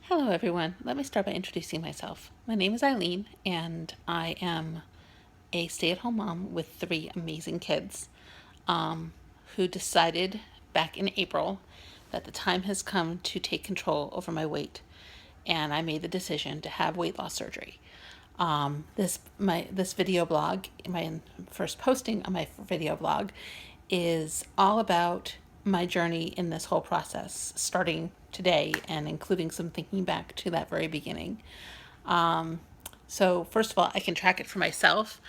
Hello, everyone. Let me start by introducing myself. My name is Eileen, and I am a stay at home mom with three amazing kids who decided back in April that the time has come to take control over my weight. And I made the decision to have weight loss surgery. This video blog, my first posting on my video blog, is all about my journey in this whole process, starting today and including some thinking back to that very beginning. So first of all, I can track it for myself,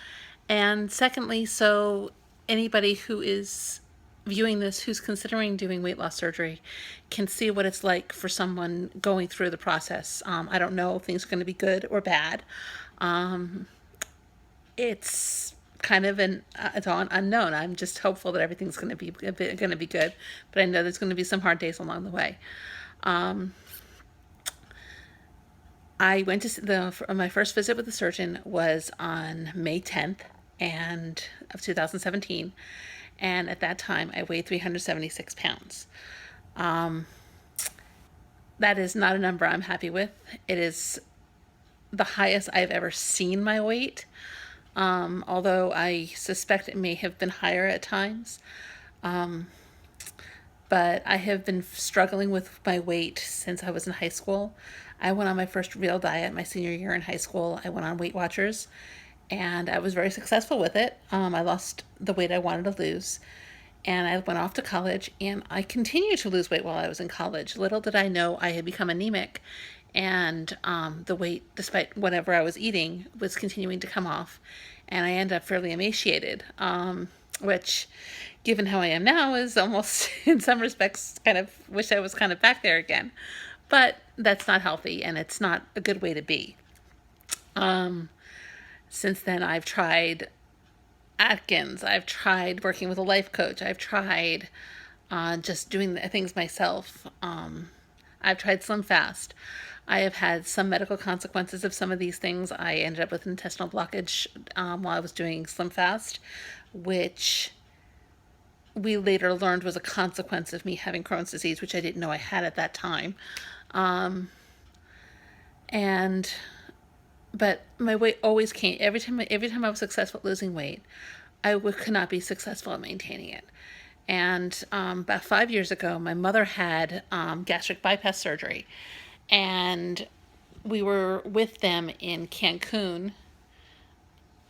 and secondly, so anybody who is viewing this who's considering doing weight loss surgery can see what it's like for someone going through the process. I don't know if things are going to be good or bad. It's kind of it's all unknown. I'm just hopeful that everything's going to be good, but I know there's going to be some hard days along the way. I went to my first visit with the surgeon was on May 10th of 2017, and at that time I weighed 376 pounds. That is not a number I'm happy with. It is the highest I've ever seen my weight, although I suspect it may have been higher at times. But I have been struggling with my weight since I was in high school. I went on my first real diet my senior year in high school. I went on Weight Watchers, and I was very successful with it. I lost the weight I wanted to lose, and I went off to college, and I continued to lose weight while I was in college. Little did I know I had become anemic, and the weight, despite whatever I was eating, was continuing to come off, and I ended up fairly emaciated, which, given how I am now, is almost, in some respects, kind of wish I was kind of back there again. But that's not healthy, and it's not a good way to be. Since then, I've tried Atkins. I've tried working with a life coach. I've tried just doing the things myself. I've tried Slim Fast. I have had some medical consequences of some of these things. I ended up with intestinal blockage while I was doing Slim Fast, which we later learned was a consequence of me having Crohn's disease, which I didn't know I had at that time. And but my weight always came every time I was successful at losing weight, could not be successful at maintaining it. And about 5 years ago, my mother had gastric bypass surgery, and we were with them in Cancun,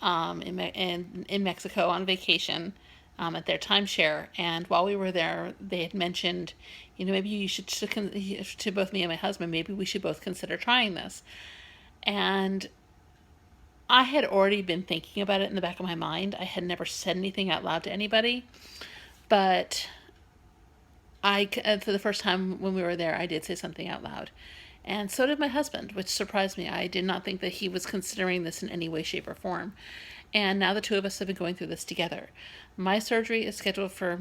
in Mexico on vacation, at their timeshare. And while we were there, they had mentioned, maybe you should, to both me and my husband, maybe we should both consider trying this. And I had already been thinking about it in the back of my mind. I had never said anything out loud to anybody, but for the first time when we were there, I did say something out loud. And so did my husband, which surprised me. I did not think that he was considering this in any way, shape, or form. And now the two of us have been going through this together. My surgery is scheduled for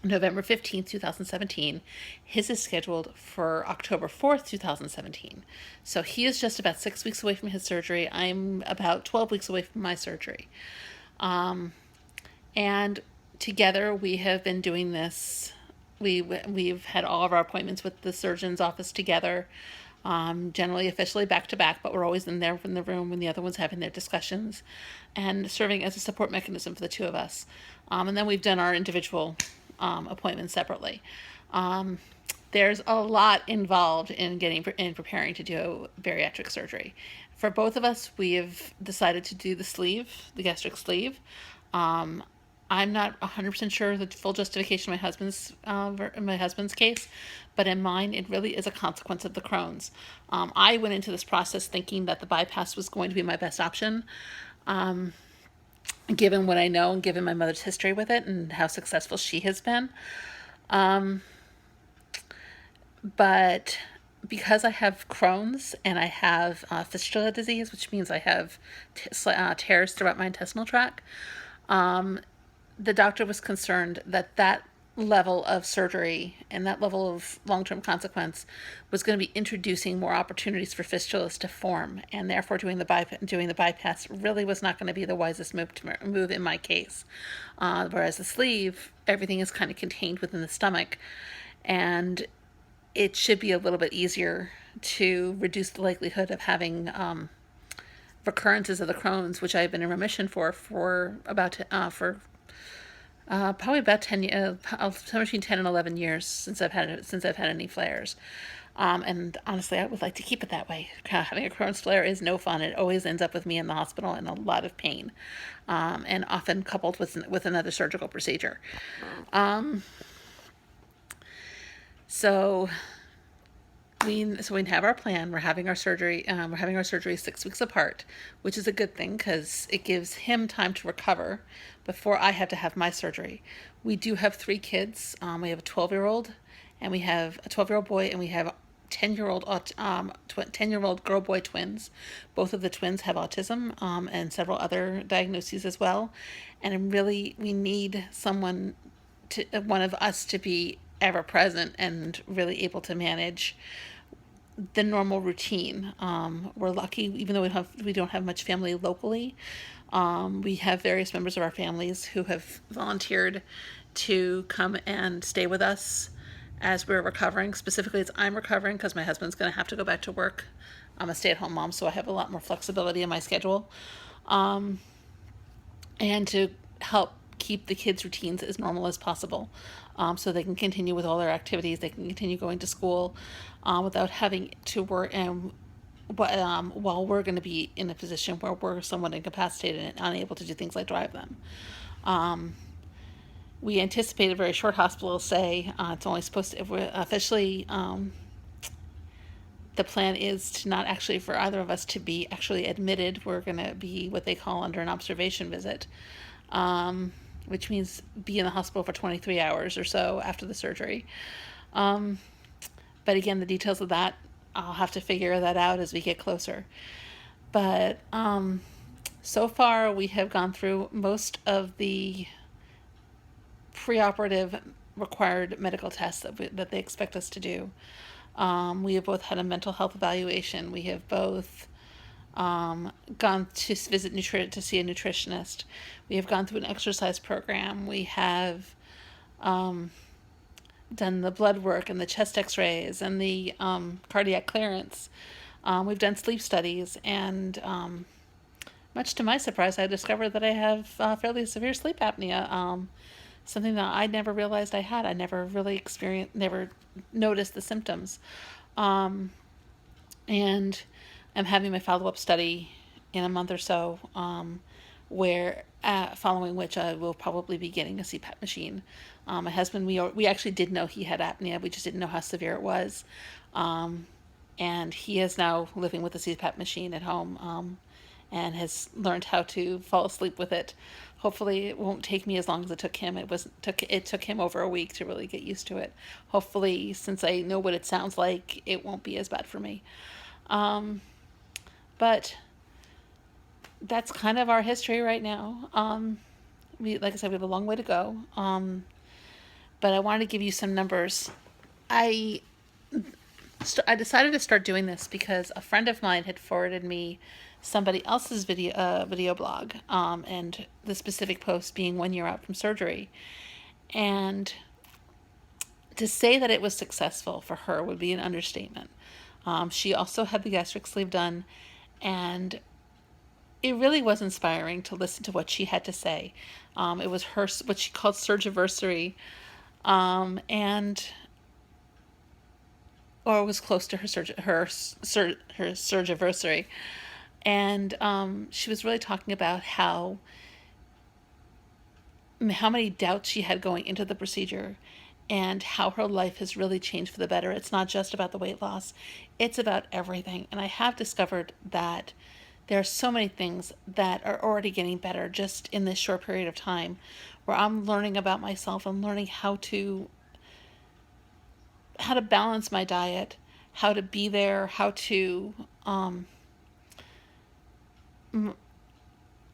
November 15th, 2017. His is scheduled for October 4th, 2017. So he is just about 6 weeks away from his surgery. I'm about 12 weeks away from my surgery. And together we have been doing this. We've had all of our appointments with the surgeon's office together, generally officially back to back, but we're always in there in the room when the other one's having their discussions, and serving as a support mechanism for the two of us. And then we've done our individual appointments separately. There's a lot involved in preparing to do bariatric surgery. For both of us, we have decided to do the gastric sleeve. I'm not 100% sure the full justification of my husband's case, but in mine, it really is a consequence of the Crohn's. I went into this process thinking that the bypass was going to be my best option, given what I know and given my mother's history with it and how successful she has been. But because I have Crohn's and I have fistula disease, which means I have tears throughout my intestinal tract, the doctor was concerned that that level of surgery and that level of long-term consequence was going to be introducing more opportunities for fistulas to form, and therefore doing the bypass really was not going to be the wisest move in my case. Whereas the sleeve, everything is kind of contained within the stomach, and it should be a little bit easier to reduce the likelihood of having recurrences of the Crohn's, which I've been in remission for probably about 10 years, somewhere between 10 and 11 years since I've had any flares. And honestly, I would like to keep it that way. Having a Crohn's flare is no fun. It always ends up with me in the hospital in a lot of pain, and often coupled with another surgical procedure. So we have our plan. We're having our surgery. We're having our surgery 6 weeks apart, which is a good thing because it gives him time to recover before I have to have my surgery. We do have 3 kids. We have a 12-year-old, and we have a 12-year-old boy, and we have 10-year-old girl boy twins. Both of the twins have autism, and several other diagnoses as well. And really, we need one of us to be ever present and really able to manage the normal routine. We're lucky, even though we don't have much family locally. We have various members of our families who have volunteered to come and stay with us as we're recovering. Specifically, as I'm recovering, because my husband's going to have to go back to work. I'm a stay-at-home mom, so I have a lot more flexibility in my schedule. And to help keep the kids' routines as normal as possible, so they can continue with all their activities. They can continue going to school without having to work, and while we're going to be in a position where we're somewhat incapacitated and unable to do things like drive them. We anticipate a very short hospital stay. It's only supposed to, if we're officially, the plan is to not actually for either of us to be actually admitted. We're going to be what they call under an observation visit, which means be in the hospital for 23 hours or so after the surgery. But again, the details of that, I'll have to figure that out as we get closer. But so far, we have gone through most of the preoperative required medical tests that they expect us to do. We have both had a mental health evaluation. We have both gone to to see a nutritionist. We have gone through an exercise program. We have done the blood work and the chest x-rays and the cardiac clearance. We've done sleep studies, and much to my surprise, I discovered that I have fairly severe sleep apnea, something that I never realized I had. I never really never noticed the symptoms. And I'm having my follow-up study in a month or so, following which I will probably be getting a CPAP machine. My husband, we actually did know he had apnea. We just didn't know how severe it was. And he is now living with a CPAP machine at home, and has learned how to fall asleep with it. Hopefully it won't take me as long as it took him. It took him over a week to really get used to it. Hopefully, since I know what it sounds like, it won't be as bad for me. But that's kind of our history right now. Like I said, we have a long way to go. But I wanted to give you some numbers. I decided to start doing this because a friend of mine had forwarded me somebody else's video blog, and the specific post being 1 year out from surgery. And to say that it was successful for her would be an understatement. She also had the gastric sleeve done, and it really was inspiring to listen to what she had to say. It was what she called surgiversary, or it was close to her surgiversary. And she was really talking about how many doubts she had going into the procedure, and how her life has really changed for the better. It's not just about the weight loss, it's about everything. And I have discovered that there are so many things that are already getting better just in this short period of time, where I'm learning about myself and learning how to balance my diet, how to be there, how to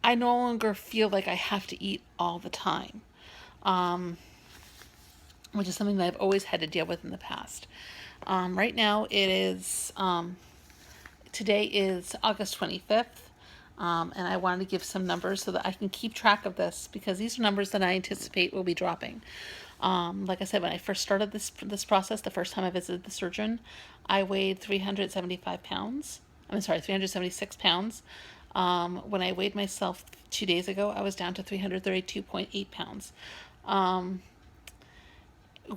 I no longer feel like I have to eat all the time, which is something that I've always had to deal with in the past. Right now today is August 25th, and I wanted to give some numbers so that I can keep track of this, because these are numbers that I anticipate will be dropping. Like I said, when I first started this process, the first time I visited the surgeon, I weighed 375 pounds. I'm sorry, 376 pounds. When I weighed myself 2 days ago, I was down to 332.8 pounds,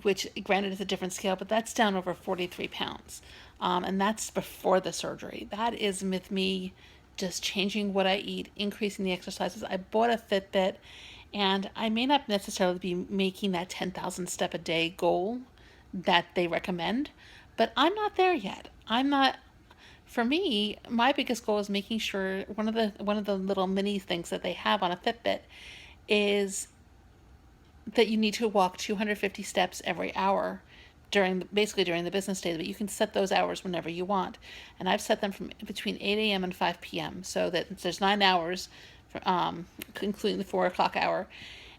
which granted is a different scale, but that's down over 43 pounds. And that's before the surgery. That is with me just changing what I eat, increasing the exercises. I bought a Fitbit, and I may not necessarily be making that 10,000 step a day goal that they recommend, but I'm not there yet. I'm not. For me, my biggest goal is making sure one of the little mini things that they have on a Fitbit is that you need to walk 250 steps every hour basically during the business days, but you can set those hours whenever you want. And I've set them from between 8 a.m. and 5 p.m. so that there's 9 hours, including the 4 o'clock hour.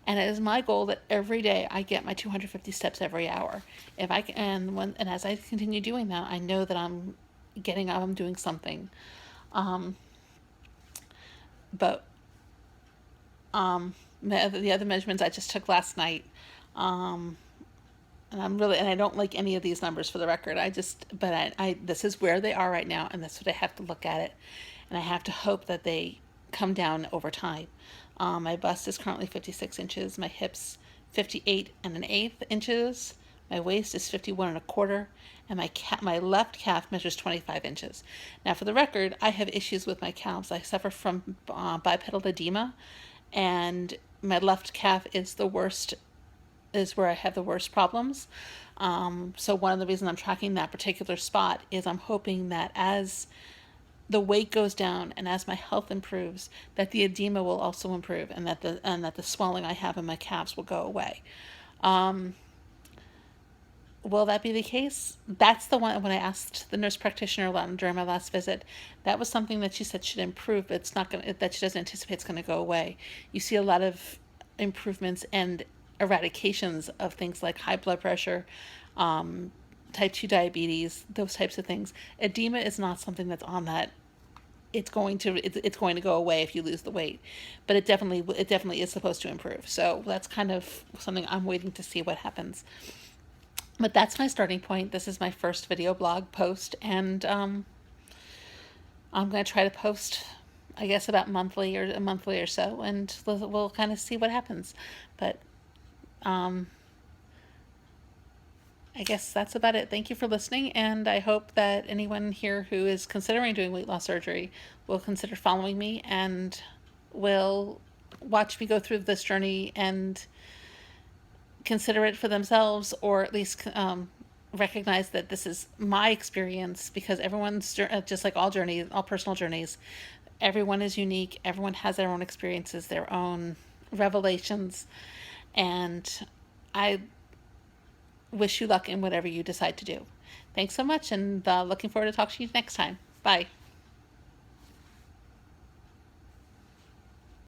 And it is my goal that every day I get my 250 steps every hour. If I can, and as I continue doing that, I know that I'm doing something. But the other measurements I just took last night, and I don't like any of these numbers for the record. But this is where they are right now, and that's what I have to look at it, and I have to hope that they come down over time. My bust is currently 56 inches, my hips 58 and an eighth inches, my waist is 51 and a quarter, and my left calf measures 25 inches. Now, for the record, I have issues with my calves. I suffer from bipedal edema, and my left calf is the worst, is where I have the worst problems. So one of the reasons I'm tracking that particular spot is I'm hoping that as the weight goes down and as my health improves, that the edema will also improve, and that the swelling I have in my calves will go away. Will that be the case? That's the one. When I asked the nurse practitioner during my last visit, that was something that she said should improve, but it's not going that she doesn't anticipate it's going to go away. You see a lot of improvements and eradications of things like high blood pressure, type 2 diabetes, those types of things. Edema is not something that's on that. It's going to go away if you lose the weight, but it definitely is supposed to improve. So that's kind of something I'm waiting to see what happens. But that's my starting point. This is my first video blog post, and I'm going to try to post, I guess, about monthly or so, and we'll kind of see what happens. But I guess that's about it. Thank you for listening, and I hope that anyone here who is considering doing weight loss surgery will consider following me and will watch me go through this journey and consider it for themselves, or at least recognize that this is my experience, because everyone's just like all personal journeys. Everyone is unique. Everyone has their own experiences, their own revelations, and I wish you luck in whatever you decide to do. Thanks so much, and looking forward to talking to you next time. Bye.